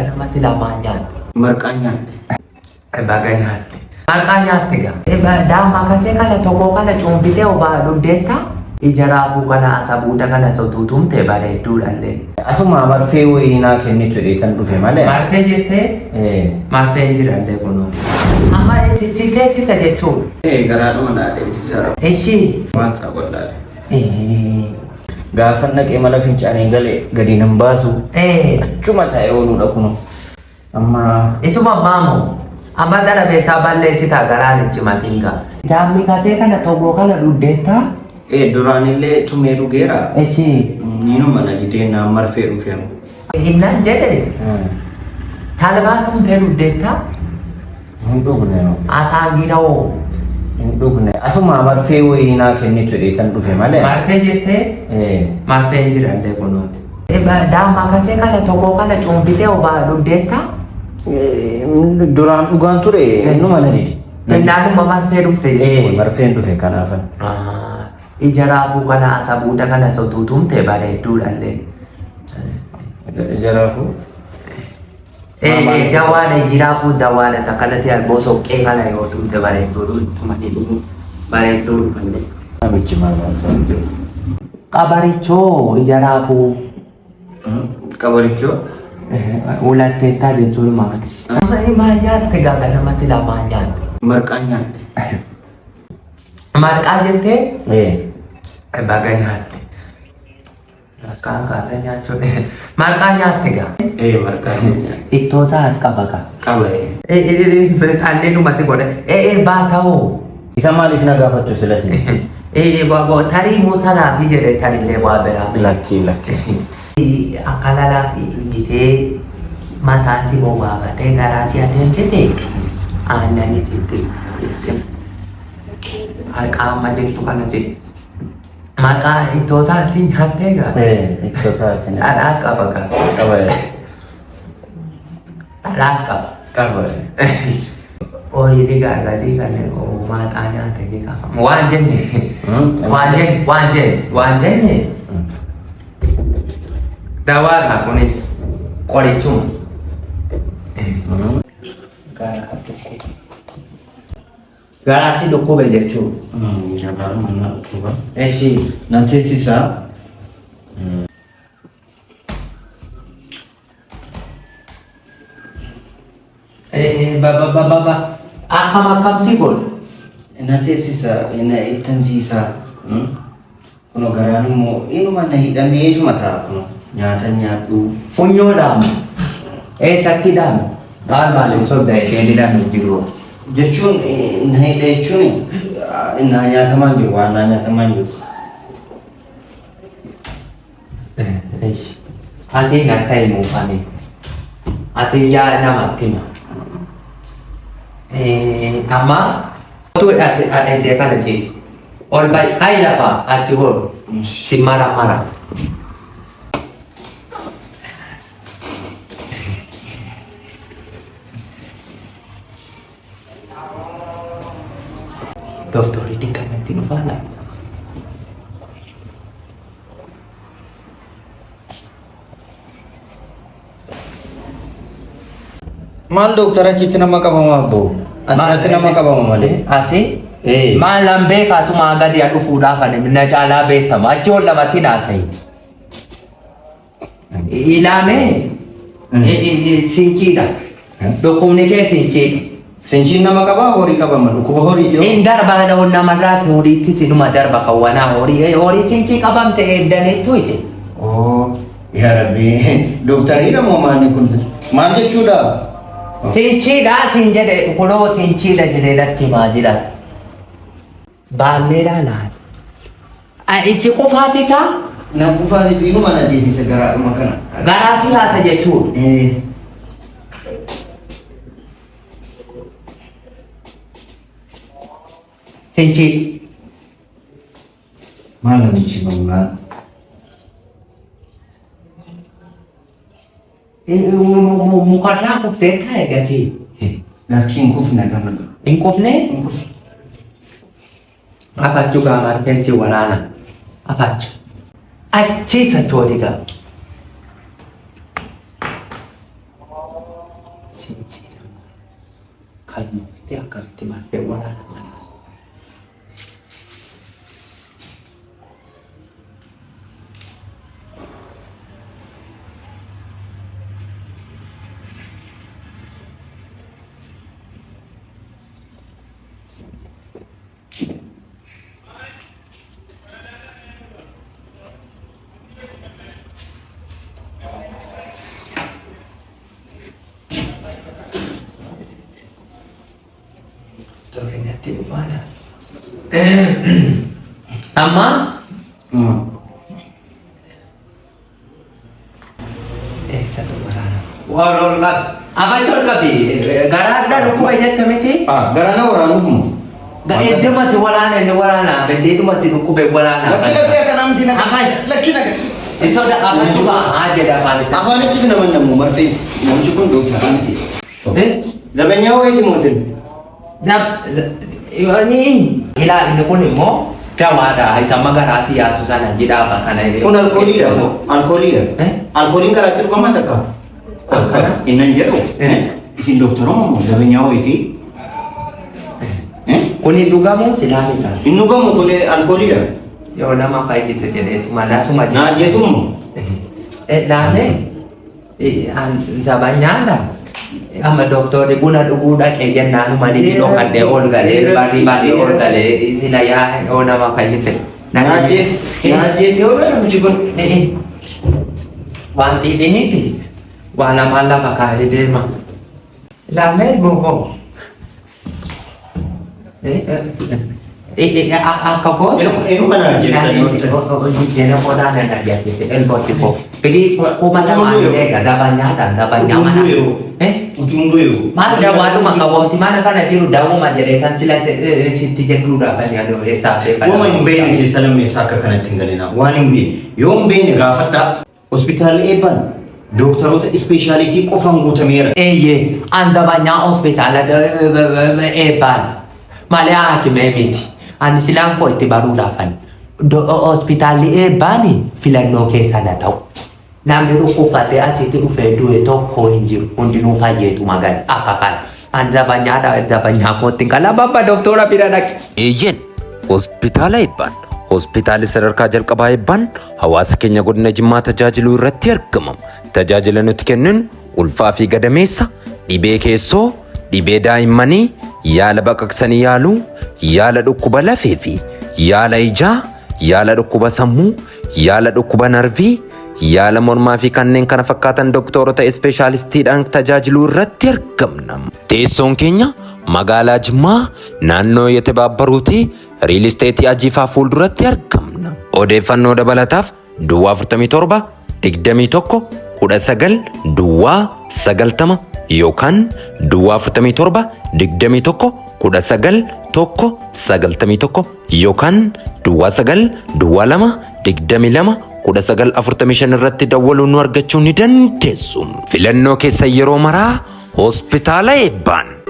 namatti lamaan nyaatti. Marqaa nyaadhe. Baga nyaatti. Marqaa nyaatti gaa. Daamma kan ta'e kana tokko kana cuunfitee obaa dhugdeetta. Ija raafuu kana asabuuda kana sotuutumte bareedduudhallee. Asuma marfee wayinaa kennitu dheetan dhufe malee. Marfee jettee marfeen jirallee kunuun. Amma sisa jechuudha. Garaadhuma naadheemsisaa. Ishii. Waan isaa godhaadhe. Gaafa naqee mala fincaanii galee gadi nan baasu. Achuma taa'ee ooluudha kunu. Amma. Isuma maamu. Amma dalabeessaa balleessitaa garaan ijjimatiin gaa. Daamni kasee kana tokko kana dhugdeettaa. Duraanillee tumee dhugeera. Ishii. Niinuma na didee naan marfee dhufeera. Innan jedhe. Talbaa tumtee dhugdeettaa. Hin dhugne. Asaan giroo. Hin dhugne. Asuma marfee wayinaa kennitu dheetan dhufe malee. Marfee jettee marfeen jirallee kunuuti. Daamma kan ta'e kana tokko kana cuunfitee obaa dhugdeettaa. Duraan dhugaan ture innuma na didi. Innaanuma marfee dhufte jechuudha. Marfeen dhufe kanaafan. Ija raafuu kana asabuuda kana sotuutumte bareedduudhallee. Ija raafuu? Dawaala iji raafuu dawaala takkalatti alboo soqqee kana yoo tumte bareedduudhallee. Namichi maal baasaa jiru? Qabarichoo ija raafuu. Qabarichoo? Ulatteettaa jechuun maal? Maal nyaatte gaaga namatti lamaan nyaatte? Marqaa nyaadhe. Marqaa jettee? Baga nyaatte. Marqaan kaasa nyaachuudha. Marqaa nyaatte gaa? Marqaa nyaadhe. Ittoo isaa as qaba gaa? Qaba. Kanneen dhumatti godhe. Baata'oo. Isa maaliif na gaafattu silas? Tarii muusanaa fi jedhe tanillee waa biraa. Lakkii. Akka lala bitee mataatti bobaafatee garaatti adeemsise aannanii sitti harkaa malleettu kana jedhe. Maqaa ittoo isaatti nyaattee gaa? Ittoo isaatti nyaatte. Dhadhaas qaba gaa? Qaba. Dhadhaas qaba. Qaba. Horii fi gaargatii kanneen maaxaa nyaate ni qaba. Waan jenne. Dawaadha kunis qorichuma. Garaatti dhukkube jechuudha. Garaadhuma dhukkuba. Ishii. Na teessisaa. Akkamsi godhu? Na teessisaa, na ittansiisaa. Kuno garaan immoo inuma na hidhameetuma ta'a kuno nyaata nyaadhu. Funyoodhaan eessatti dhaame? Maal sobda isheen hidhamee jiru? Jechuun na hidha jechuun na nyaatamaan jiru waan na nyaatamaan jiru. Asii na ta'e muufame. Asii yaada namatti hima. Amma otuu adeemtee kana ciisi. Ol baay'ee hayi lafaa achi godhu si mara. Doktorri dinqamatti dhufaadha. Maal doktora achitti nama qabama abbo? Asirratti nama qabama malee. Ati? Maalaan beekaa sumaa gadi dhufuudhaaf na caalaa beekama. Achi ol lamatti naa ta'e. Ilaamee sinchiidha. Dhukkubni kee sinchiidha. Sinchiin nama qabaa horii qabama dhukkuba horii jiru. Inni darba namarraati horiitti sinuma darba kawwanaa horii sinchii qabamte eeddaneettu ite. Yaa Rabbi doktariidha moo maalni kun maal jechuudha? Sinchiidha siin jedhe kunoo sinchiidha jedhee natti himaa jiraata. Baalleedhaa laata? Isi qufaatisaa? Na qufaatitu inuma na teessisa garaadhuma kana. Garaati laata jechuudha? Sinchi. Maal namichi bal'aan? Mukarraa kuftee taa'e gatii. Lakkiin kufna gamadu. Hin kufnee? Hin kufna. Afachuu gaafa rifeensi waraana. Afachu. Achiisa tooti gaa. Sinchina kalmo ti akatti marfe wala naman. Tornati mana? Amma? Satu barang. Walau apa col kapi? Garada rupu aja tamiti? Garana orang mu. Itu masih walana, benda itu masih rupu walana. Laki-laki akan ambil Apa? laki-laki. Itu dah apa juga aja dah pada. Apa ni tu nama nama marfi? Mau cukup dua nanti. Zaman nyawa itu mungkin. Ini ila ini pun mo jawada ay sama garati ya susana jida apa kana ini Kung alkoholi dah. Alkoholi kalau tu kau mana tak? Inan jero. Isin doktor mo zaman nyawa itu. kuni duga mo silani sana Inu kamu kau alkoholi dah. yo nama kayak gitu jadi itu malah semua Nah dia tu mo. dane an sabanya dah ama doktor di bulan udah kayak nanu mani di dokan de olga le bari olga le sila ya o nama kayak gitu Nah dia siapa yang cukup? wanti ini ti wala mala pakai de mah lame bogo ako Inu kan aja. Jadi mau dah ada dia itu elbow tipo. Jadi kumata mana dia ada banyak mana? Ujung dulu. Mana dah waktu makawam di mana kan nanti udah mau majelekan sila tiga dulu kan ya do tapi. Woman bayi di sana misaka kan tinggalin aku. Waning bi. Yom bayi gafat dah. Hospital eban. Dokter itu specialty kofang gutamir. Ye, anda banyak hospital ada eban. Malah hakim emiti. Ani silang ko iti baru dakan. Hospital ebani filano kesa da tau. Nambiru kufate achiti ufedu eto ko injir undi nufa yetu magan akakan. Anda banyak ko tingkala bapa doktora piranak. Ejen hospitaala eebbaan hospitaalli sadarkaa jalqabaa eebbaan hawaasa keenya godina Jimmaa tajaajiluu irratti argamam. Tajaajila nuti kennuun ulfaa fi gadameessa, dhibee keessoo, dhibee daa'immanii, yaala baqaqsanii yaaluu, yaala dhukkuba lafee fi yaala ijaa, yaala dhukkuba sammuu, yaala dhukkuba narvii, yaala mormaa fi kanneen kana fakkaatan doktorota ispeeshaalistiidhaan tajaajiluu irratti argamna. Teessoon keenya magaalaa Jimmaa naannoo Yetebaabbaruuti riil isteetii Ajiifaa fuulduratti argamna. Odeeffannoo dabalataaf Duwwaa 47 21 19 Duwwaa 90 yookaan Duwwaa 47 21 19 91 yookaan Duwwaa 9 Duwwaa 2 22 1945 irratti dawwaluun nu argachuu ni dandeessu. Filannoo keessa yeroo maraa hospitaala eebbaan.